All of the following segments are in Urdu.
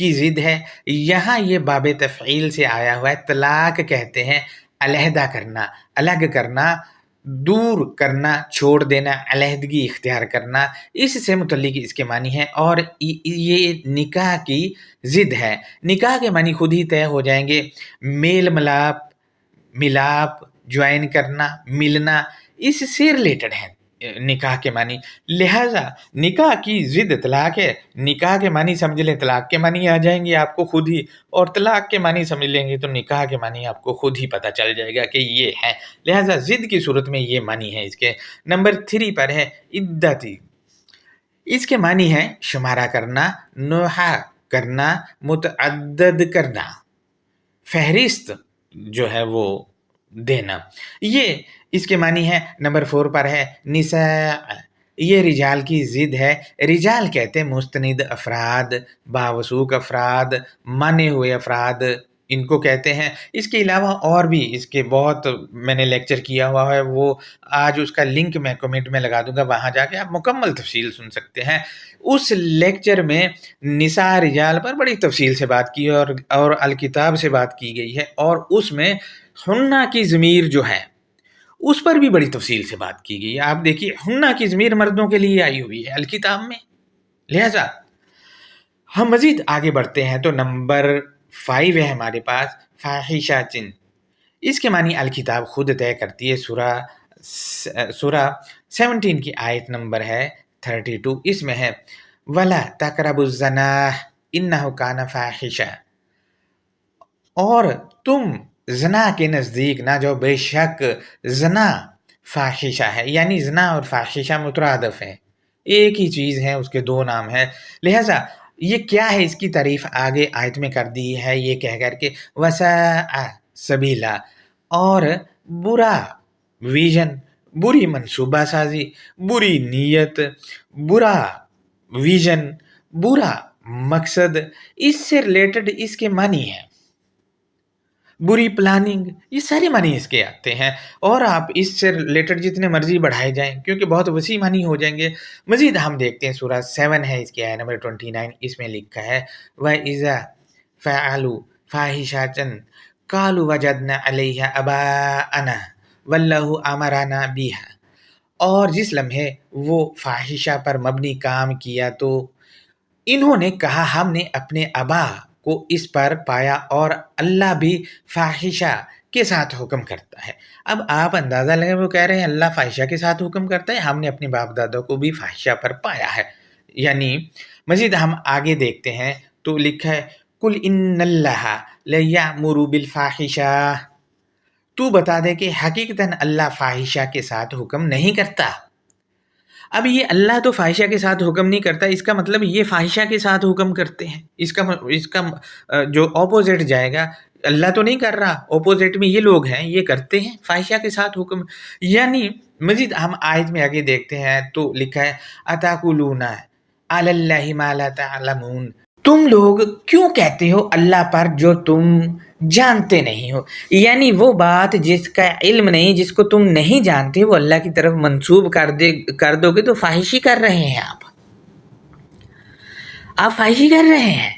کی ضد ہے۔ یہاں یہ باب تفعیل سے آیا ہوا ہے۔ طلاق کہتے ہیں علیحدہ کرنا، الگ کرنا، دور کرنا، چھوڑ دینا، علیحدگی اختیار کرنا، اس سے متعلق اس کے معنی ہیں۔ اور یہ نکاح کی ضد ہے۔ نکاح کے معنی خود ہی طے ہو جائیں گے، میل ملاپ، جوائن کرنا، ملنا، اس سے ریلیٹڈ ہے نکاح کے معنی۔ لہٰذا نکاح کی ضد طلاق ہے۔ نکاح کے معنی سمجھ لیں، طلاق کے معنی آ جائیں گے آپ کو خود ہی، اور طلاق کے معنی سمجھ لیں گے تو نکاح کے معنی آپ کو خود ہی پتہ چل جائے گا کہ یہ ہے۔ لہٰذا ضد کی صورت میں یہ معنی ہے اس کے۔ نمبر 3 پر ہے عدتی۔ اس کے معنی ہے شمارہ کرنا، نوحہ کرنا، متعدد کرنا، فہرست جو ہے وہ دینا، یہ اس کے معنی ہے۔ نمبر 4 پر ہے نساء۔ یہ رجال کی ضد ہے۔ رجال کہتے ہیں مستند افراد، باوثوق افراد، مانے ہوئے افراد، ان کو کہتے ہیں۔ اس کے علاوہ اور بھی اس کے بہت میں نے لیکچر کیا ہوا ہے، وہ آج اس کا لنک میں کمنٹ میں لگا دوں گا، وہاں جا کے آپ مکمل تفصیل سن سکتے ہیں۔ اس لیکچر میں نساء رجال پر بڑی تفصیل سے بات کی اور الکتاب سے بات کی گئی ہے، اور اس میں ہنہ کی ضمیر جو ہے اس پر بھی بڑی تفصیل سے بات کی گئی ہے۔ آپ دیکھیے ہنہ کی ضمیر مردوں کے لیے آئی ہوئی ہے الکتاب میں۔ لہذا ہم مزید آگے بڑھتے ہیں تو نمبر 5 ہے ہمارے پاس فاحشہ۔ اس کے معنی الکتاب خود طے کرتی ہے۔ سورہ 17 کی آیت نمبر ہے 32، اس میں ہے وَلَا تَقْرَبُوا الزَّنَا إِنَّهُ كَانَ فَاحِشًا، اور تم زنا کے نزدیک نہ جاؤ، بے شک زنا فاحشہ ہے۔ یعنی زنا اور فاحشہ مترادف ہے، ایک ہی چیز ہے، اس کے 2 نام ہیں۔ لہٰذا یہ کیا ہے، اس کی تعریف آگے آیت میں کر دی ہے، یہ کہہ کر کے وَسَاءَ سَبِيلًا، اور برا ویژن، بری منصوبہ سازی، بری نیت، برا ویژن، برا مقصد، اس سے ریلیٹڈ اس کے معنی ہیں۔ بری پلاننگ، یہ سارے معنی اس کے آتے ہیں، اور آپ اس سے ریلیٹڈ جتنے مرضی بڑھائے جائیں کیونکہ بہت وسیع معنی ہو جائیں گے۔ مزید ہم دیکھتے ہیں سورہ 7 ہے، اس کی آیت نمبر 29، اس میں لکھا ہے وَإِذَا فَعَلُوا فَاحِشَةً قَالُوا وَجَدْنَا عَلَيْهَا آبَاءَنَا وَاللَّهُ أَمَرَنَا بِهَا، اور جس لمحے وہ فاحشہ پر مبنی کام کیا تو انہوں نے کہا ہم نے اپنے آبا کو اس پر پایا، اور اللہ بھی فاحشہ کے ساتھ حکم کرتا ہے۔ اب آپ اندازہ لگیں، وہ کہہ رہے ہیں اللہ فاحشہ کے ساتھ حکم کرتا ہے، ہم نے اپنے باپ دادا کو بھی فاحشہ پر پایا ہے۔ یعنی مزید ہم آگے دیکھتے ہیں تو لکھا ہے قُلْ إِنَّ اللَّهَ لَيَأْمُرُ بِالْفَاحِشَةِ، تو بتا دے کہ حقیقتاً اللہ فاحشہ کے ساتھ حکم نہیں کرتا۔ اب یہ اللہ تو فاحشہ کے ساتھ حکم نہیں کرتا، اس کا مطلب یہ فاحشہ کے ساتھ حکم کرتے ہیں، اس کا جو اپوزٹ جائے گا، اللہ تو نہیں کر رہا، اپوزٹ میں یہ لوگ ہیں، یہ کرتے ہیں فاحشہ کے ساتھ حکم۔ یعنی مزید ہم آیت میں آگے دیکھتے ہیں تو لکھا ہے أَتَقُولُونَ عَلَى اللَّهِ مَا لَا تَعْلَمُونَ، تم لوگ کیوں کہتے ہو اللہ پر جو تم جانتے نہیں ہو، یعنی وہ بات جس کا علم نہیں، جس کو تم نہیں جانتے، وہ اللہ کی طرف منسوب کر دو گے تو فاحشی کر رہے ہیں، آپ فاحشی کر رہے ہیں۔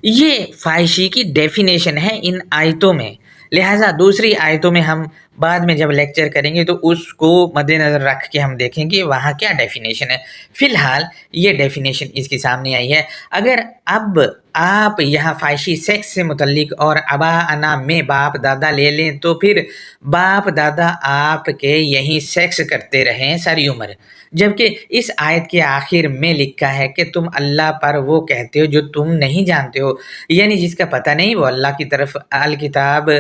یہ فاحشی کی ڈیفینیشن ہے ان آیتوں میں۔ لہٰذا دوسری آیتوں میں ہم بعد میں جب لیکچر کریں گے تو اس کو مد نظر رکھ کے ہم دیکھیں گے وہاں کیا ڈیفینیشن ہے۔ فی الحال یہ ڈیفینیشن اس کی سامنے آئی ہے۔ اگر اب آپ یہاں فاحشی سیکس سے متعلق اور اباءنا میں باپ دادا لے لیں تو پھر باپ دادا آپ کے یہیں سیکس کرتے رہیں ساری عمر، جبکہ اس آیت کے آخر میں لکھا ہے کہ تم اللہ پر وہ کہتے ہو جو تم نہیں جانتے ہو، یعنی جس کا پتہ نہیں وہ اللہ کی طرف الکتاب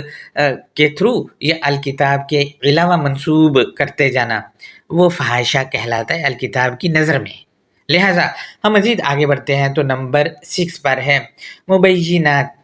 کے تھرو یا الکتاب کے علاوہ منسوب کرتے جانا، وہ فاحشہ کہلاتا ہے الکتاب کی نظر میں۔ لہٰذا ہم مزید آگے بڑھتے ہیں تو نمبر 6 پر ہے مبینات۔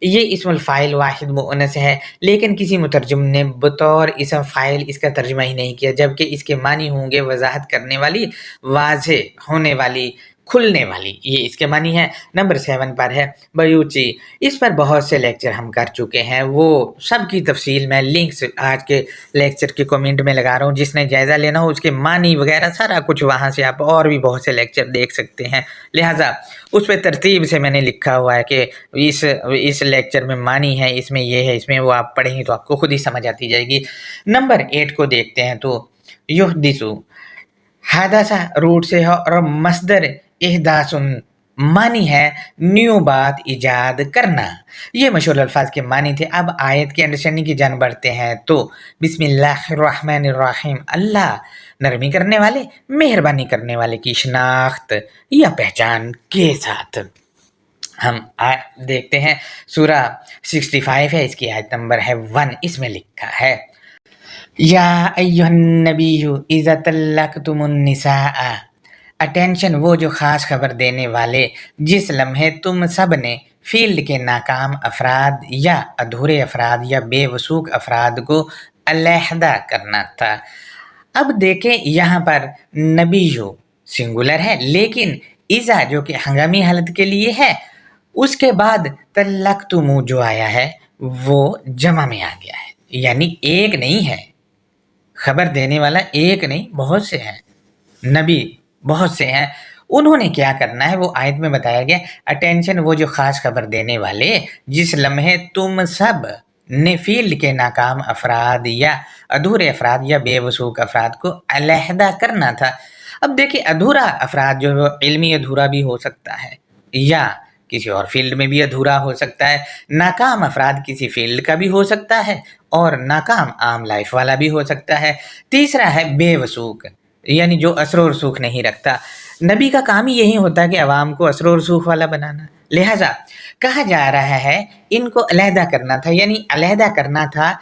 یہ اسم الفاعل واحد مؤنث ہے، لیکن کسی مترجم نے بطور اسم فاعل اس کا ترجمہ ہی نہیں کیا، جبکہ اس کے معنی ہوں گے وضاحت کرنے والی، واضح ہونے والی، کھلنے والی، یہ اس کے معنی ہے۔ نمبر 7 پر ہے بیوچی، اس پر بہت سے لیکچر ہم کر چکے ہیں، وہ سب کی تفصیل میں لنکس آج کے لیکچر کے کومنٹ میں لگا رہا ہوں، جس نے جائزہ لینا ہو اس کے معنی وغیرہ سارا کچھ وہاں سے آپ اور بھی بہت سے لیکچر دیکھ سکتے ہیں، لہٰذا اس پہ ترتیب سے میں نے لکھا ہوا ہے کہ اس لیکچر میں معنی ہے، اس میں یہ ہے، اس میں وہ، آپ پڑھیں گے تو آپ کو خود ہی سمجھ آتی جائے گی۔ نمبر 8 کو دیکھتے ہیں تو یحدثو، حادثہ روٹ سے ہے اور مصدر احداثن معنی ہے نیو بات ایجاد کرنا۔ یہ مشہور الفاظ کے معنی تھے۔ اب آیت کی انڈرسٹینڈنگ کی جان بڑھتے ہیں تو بسم اللہ الرحمن الرحیم، اللہ نرمی کرنے والے مہربانی کرنے والے کی شناخت یا پہچان کے ساتھ۔ ہم دیکھتے ہیں سورہ 65 ہے، اس کی آیت نمبر ہے 1، اس میں لکھا ہے یا ایھا النبی اذا طلقتم النساء، اٹینشن وہ جو خاص خبر دینے والے جس لمحے تم سب نے فیلڈ کے ناکام افراد یا ادھورے افراد یا بے وثوق افراد کو علیحدہ کرنا تھا۔ اب دیکھیں یہاں پر نبیو سنگولر ہے، لیکن اذا جو کہ ہنگامی حالت کے لیے ہے، اس کے بعد طلقتم جو آیا ہے وہ جمع میں آ گیا ہے، یعنی ایک نہیں ہے، خبر دینے والا ایک نہیں بہت سے ہیں، نبی بہت سے ہیں۔ انہوں نے کیا کرنا ہے وہ آیت میں بتایا گیا، اٹینشن وہ جو خاص خبر دینے والے جس لمحے تم سب نے فیلڈ کے ناکام افراد یا ادھورے افراد یا بے وثوق افراد کو علیحدہ کرنا تھا۔ اب دیکھیں ادھورا افراد جو علمی ادھورا بھی ہو سکتا ہے یا کسی اور فیلڈ میں بھی ادھورا ہو سکتا ہے، ناکام افراد کسی فیلڈ کا بھی ہو سکتا ہے اور ناکام عام لائف والا بھی ہو سکتا ہے۔ تیسرا ہے بے وثوق، یعنی جو اثر و رسوخ نہیں رکھتا۔ نبی کا کام ہی یہی ہوتا ہے کہ عوام کو اثر و رسوخ والا بنانا، لہٰذا کہا جا رہا ہے ان کو علیحدہ کرنا تھا، یعنی علیحدہ کرنا تھا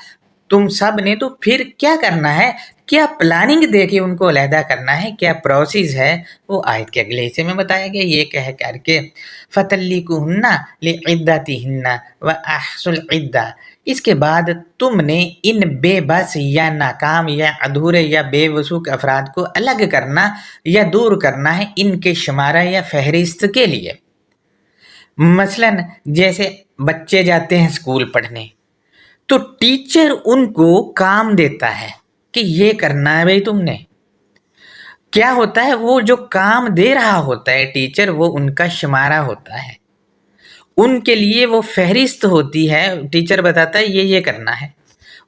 تم سب نے، تو پھر کیا کرنا ہے، کیا پلاننگ دے کے ان کو علیحدہ کرنا ہے، کیا پروسیس ہے، وہ آیت کے اگلے حصے میں بتایا گیا، یہ کہہ کر کے فَطَلِّقُوهُنَّ لِعِدَّتِهِنَّ وَأَحْصُوا الْعِدَّةَ، اس کے بعد تم نے ان بے بس یا ناکام یا ادھورے یا بے وثوق افراد کو الگ کرنا یا دور کرنا ہے ان کے شمارہ یا فہرست کے لیے۔ مثلاً جیسے بچے جاتے ہیں اسکول پڑھنے تو ٹیچر ان کو کام دیتا ہے کہ یہ کرنا ہے بھائی تم نے، کیا ہوتا ہے وہ جو کام دے رہا ہوتا ہے ٹیچر، وہ ان کا شمارہ ہوتا ہے، ان کے لیے وہ فہرست ہوتی ہے، ٹیچر بتاتا ہے یہ کرنا ہے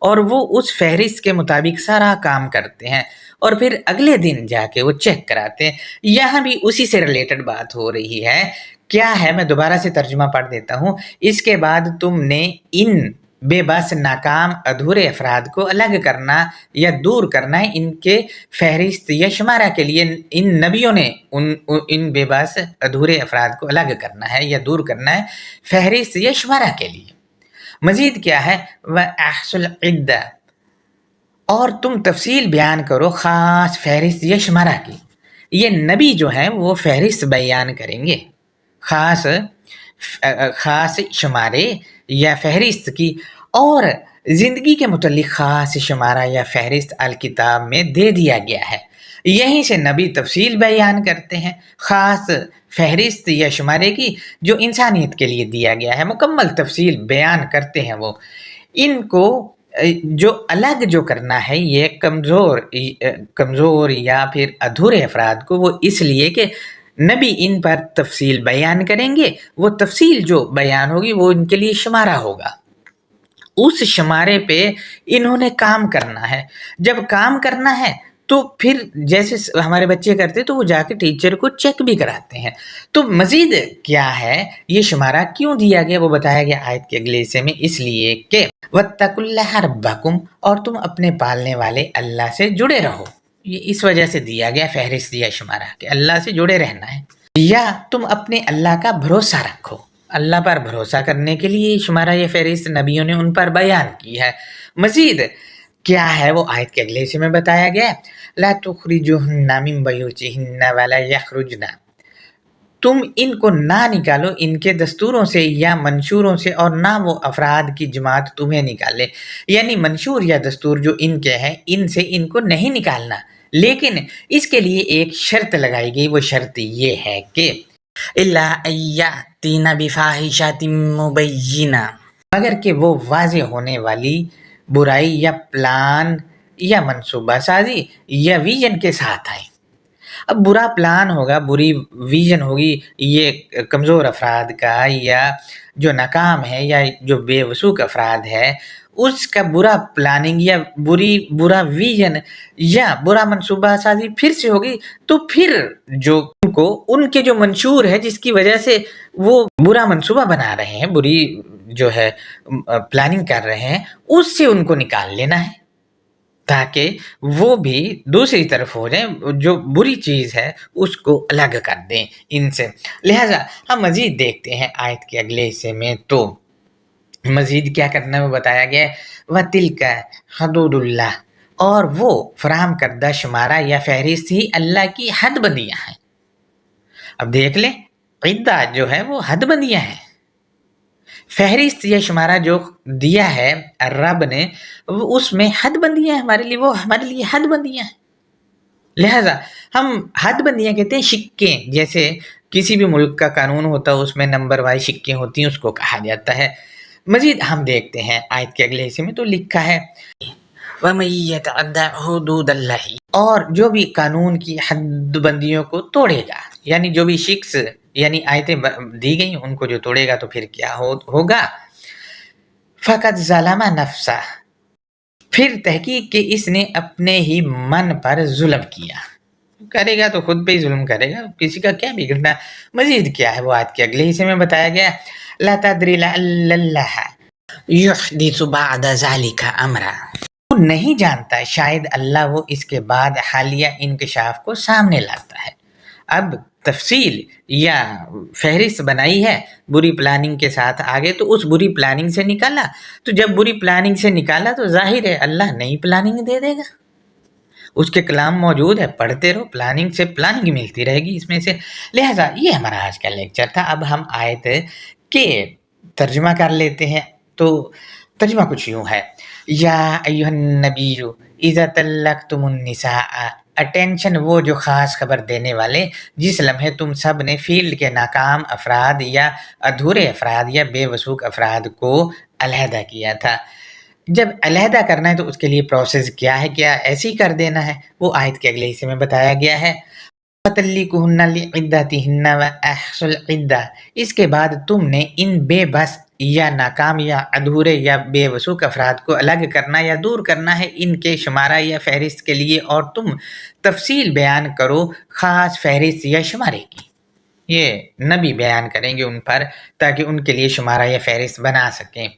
اور وہ اس فہرست کے مطابق سارا کام کرتے ہیں اور پھر اگلے دن جا کے وہ چیک کراتے ہیں۔ یہاں بھی اسی سے ریلیٹڈ بات ہو رہی ہے، کیا ہے میں دوبارہ سے ترجمہ پڑھ دیتا ہوں۔ اس کے بعد تم نے ان بے بس ناکام ادھورے افراد کو الگ کرنا یا دور کرنا ہے ان کے فہرست یا شمارہ کے لیے، ان نبیوں نے ان بے بس ادھورے افراد کو الگ کرنا ہے یا دور کرنا ہے فہرست یا شمارہ کے لیے۔ مزید کیا ہے وَأَحْصُوا الْعِدَّةَ، اور تم تفصیل بیان کرو خاص فہرست یا شمارہ کی۔ یہ نبی جو ہیں وہ فہرست بیان کریں گے، خاص شمارے یا فہرست کی، اور زندگی کے متعلق خاص شمارہ یا فہرست الکتاب میں دے دیا گیا ہے۔ یہیں سے نبی تفصیل بیان کرتے ہیں خاص فہرست یا شمارے کی جو انسانیت کے لیے دیا گیا ہے، مکمل تفصیل بیان کرتے ہیں۔ وہ ان کو جو الگ جو کرنا ہے یہ کمزور یا پھر ادھورے افراد کو، وہ اس لیے کہ نبی ان پر تفصیل بیان کریں گے، وہ تفصیل جو بیان ہوگی وہ ان کے لیے شمارہ ہوگا، اس شمارے پہ انہوں نے کام کرنا ہے۔ جب کام کرنا ہے تو پھر جیسے ہمارے بچے کرتے تو وہ جا کے ٹیچر کو چیک بھی کراتے ہیں۔ تو مزید کیا ہے یہ شمارہ کیوں دیا گیا وہ بتایا گیا آیت کے اگلے حصے میں، اس لیے کہ وَاتَّقُوا اللَّهَ رَبَّكُمْ، اور تم اپنے پالنے والے اللہ سے جڑے رہو، یہ اس وجہ سے دیا گیا فہرست یا شمارہ کہ اللہ سے جڑے رہنا ہے، یا تم اپنے اللہ کا بھروسہ رکھو، اللہ پر بھروسہ کرنے کے لیے شمارہ یا فہرست نبیوں نے ان پر بیان کی ہے۔ مزید کیا ہے وہ آیت کے اگلے حصے میں بتایا گیا ہے لَا تُخْرِجُوهُنَّ مِن بُيُوتِهِنَّ وَلَا يَخْرُجْنَ، تم ان کو نہ نکالو ان کے دستوروں سے یا منشوروں سے، اور نہ وہ افراد کی جماعت تمہیں نکالے، یعنی منشور یا دستور جو ان کے ہیں ان سے ان کو نہیں نکالنا، لیکن اس کے لیے ایک شرط لگائی گئی، وہ شرط یہ ہے کہ الا ان یاتین بفاحشۃ مبینہ، مگر کہ وہ واضح ہونے والی برائی یا پلان یا منصوبہ سازی یا ویژن کے ساتھ آئے۔ اب برا پلان ہوگا، بری ویژن ہوگی یہ کمزور افراد کا، یا جو ناکام ہے یا جو بے وثوق افراد ہے اس کا برا پلاننگ یا برا ویژن یا برا منصوبہ سازی پھر سے ہوگی، تو پھر جو ان کے جو منشور ہے جس کی وجہ سے وہ برا منصوبہ بنا رہے ہیں، بری جو ہے پلاننگ کر رہے ہیں، اس سے ان کو نکال لینا ہے تاکہ وہ بھی دوسری طرف ہو جائیں، جو بری چیز ہے اس کو الگ کر دیں ان سے۔ لہٰذا ہم مزید دیکھتے ہیں آیت کے اگلے حصے میں، تو مزید کیا کرنا ہے وہ بتایا گیا ہے، وَتِلْكَ حُدُودُ اللَّهِ، اور وہ فراہم کردہ شمارہ یا فہرست ہی اللہ کی حد بندیاں ہیں۔ اب دیکھ لیں، عدہ جو ہے وہ حد بندیاں ہیں، فہرست یا شمارہ جو دیا ہے رب نے اس میں حد بندیاں ہیں ہمارے لیے، وہ ہمارے لیے حد بندیاں ہیں۔ لہٰذا ہم حد بندیاں کہتے ہیں سکے، جیسے کسی بھی ملک کا قانون ہوتا ہے اس میں نمبر وائز سکے ہوتی ہیں، اس کو کہا جاتا ہے۔ مزید ہم دیکھتے ہیں آیت کے اگلے حصے میں، تو لکھا ہے وَمَن يَتَعَدَّ حُدُودَ اللَّهِ، اور جو بھی قانون کی حد بندیوں کو توڑے گا، یعنی جو بھی شخص یعنی آیتیں دی گئی ان کو جو توڑے گا تو پھر کیا ہوگا، فَقَدْ ظَلَمَ نَفْسَهُ، پھر تحقیق کہ اس نے اپنے ہی من پر ظلم کیا، کرے گا تو خود پہ ہی ظلم کرے گا، کسی کا کیا بگڑنا۔ مزید کیا ہے وہ آیت کے اگلے حصے میں بتایا گیا، لَا تَدْرِ لَعَلَّ اللَّهَ يُحْدِثُ بَعْدَ ذَلِكَ أَمْرًا، وہ نہیں جانتا شاید اللہ وہ اس کے بعد حالیہ انکشاف کو سامنے لاتا ہے۔ اب تفصیل یا فہرست بنائی ہے بری پلاننگ کے ساتھ آگے، تو اس بری پلاننگ سے نکالا، تو جب بری پلاننگ سے نکالا تو ظاہر ہے اللہ نئی پلاننگ دے دے گا، اس کے کلام موجود ہے، پڑھتے رہو، پلاننگ سے پلاننگ ملتی رہے گی اس میں سے۔ لہٰذا یہ ہمارا آج کا لیکچر تھا۔ اب ہم آیت کے ترجمہ کر لیتے ہیں، تو ترجمہ کچھ یوں ہے، یا ایھا النبی اذا طلقتم النساء، اٹینشن وہ جو خاص خبر دینے والے، جس لمحے تم سب نے فیلڈ کے ناکام افراد یا ادھورے افراد یا بے وثوق افراد کو علیحدہ کیا تھا۔ جب علیحدہ کرنا ہے تو اس کے لیے پروسیس کیا ہے، کیا ایسے ہی کر دینا ہے، وہ آیت کے اگلے حصے میں بتایا گیا ہے۔ فَطَلِّقُوهُنَّ لِعِدَّتِهِنَّ وَأَحْصُوا الْعِدَّةَ، اس کے بعد تم نے ان بے بس یا ناکام یا ادھورے یا بے وثوق افراد کو الگ کرنا یا دور کرنا ہے ان کے شمارہ یا فہرست کے لیے، اور تم تفصیل بیان کرو خاص فہرست یا شمارے کی۔ یہ نبی بیان کریں گے ان پر تاکہ ان کے لیے شمارہ یا فہرست بنا سکیں۔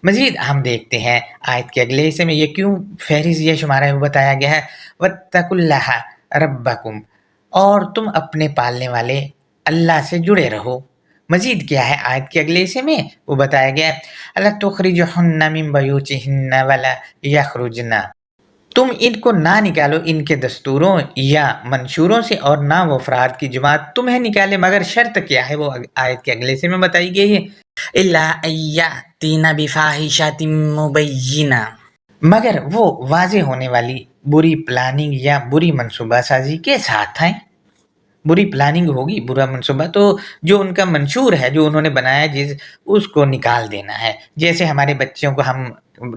مزید ہم دیکھتے ہیں آیت کے اگلے حصے میں یہ کیوں فہرست یا شمارہ ہے وہ بتایا گیا ہے، وَاتَّقُوا اللَّهَ رَبَّكُمْ، اور تم اپنے پالنے والے اللہ سے جڑے رہو۔ مزید کیا ہے آیت کے اگلے حصے میں وہ بتایا گیا، اَلَا تُخْرِجُوهُنَّ مِن بُيُوتِهِنَّ وَلَا يَخْرُجْنَ، تم ان کو نہ نکالو ان کے دستوروں یا منشوروں سے، اور نہ وہ افراد کی جماعت تمہیں نکالے، مگر شرط کیا ہے وہ آیت کے اگلے حصے میں بتائی گئی ہے، اِلَّا أَن يَأْتِينَ بِفَاحِشَةٍ مُبَيِّنَةٍ، مگر وہ واضح ہونے والی بری پلاننگ یا بری منصوبہ سازی کے ساتھ ہیں۔ بری پلاننگ ہوگی، برا منصوبہ، تو جو ان کا منشور ہے جو انہوں نے بنایا اس کو نکال دینا ہے۔ جیسے ہمارے بچوں کو ہم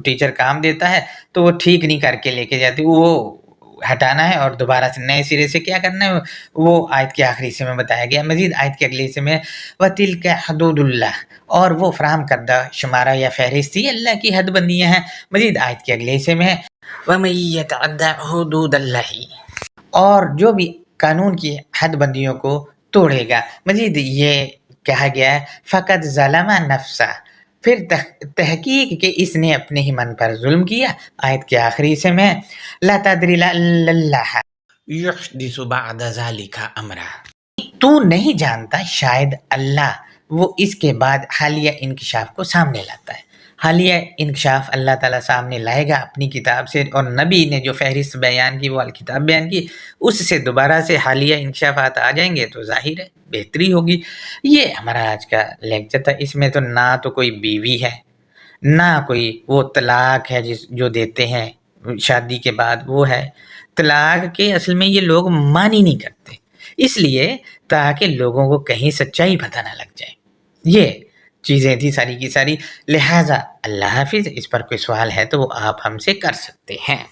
ٹیچر کام دیتا ہے تو وہ ٹھیک نہیں کر کے لے کے جاتے، وہ ہٹانا ہے اور دوبارہ سے نئے سرے سے کیا کرنا ہے، وہ آیت کے آخری حصے میں بتایا گیا۔ مزید آیت کے اگلے حصے میں وَتِلْكَ حُدُودُ اللَّهِ، اور وہ فراہم کردہ شمارہ یا فہرست ہی اللہ کی حد بندیاں ہیں۔ مزید آیت کے اگلے حصے میں ہے وَمَن يَتَعَدَّ حُدُودَ اللَّهِ، اور جو بھی قانون کی حد بندیوں کو توڑے گا۔ مزید یہ کہا گیا ہے فَقَدْ ظَلَمَ نَفْسَهُ، پھر تحقیق کہ اس نے اپنے ہی من پر ظلم کیا۔ آیت کے آخری حصے میں لَا تَدْرِ لَعَلَّ اللَّهَ يُحْدِثُ بَعْدَ ذَلِكَ أَمْرًا، تو نہیں جانتا شاید اللہ وہ اس کے بعد حالیہ انکشاف کو سامنے لاتا ہے۔ حالیہ انکشاف اللہ تعالیٰ سامنے لائے گا اپنی کتاب سے، اور نبی نے جو فہرست بیان کی وہ الکتاب بیان کی، اس سے دوبارہ سے حالیہ انکشافات آ جائیں گے تو ظاہر ہے بہتری ہوگی۔ یہ ہمارا آج کا لیکچر تھا۔ اس میں تو نہ تو کوئی بیوی ہے، نہ کوئی وہ طلاق ہے جو دیتے ہیں شادی کے بعد وہ ہے، طلاق کے اصل میں یہ لوگ مان ہی نہیں کرتے، اس لیے تاکہ لوگوں کو کہیں سچائی پتہ نہ لگ جائے۔ یہ چیزیں تھی ساری کی ساری، لہٰذا اللہ حافظ۔ اس پر کوئی سوال ہے تو وہ آپ ہم سے کر سکتے ہیں۔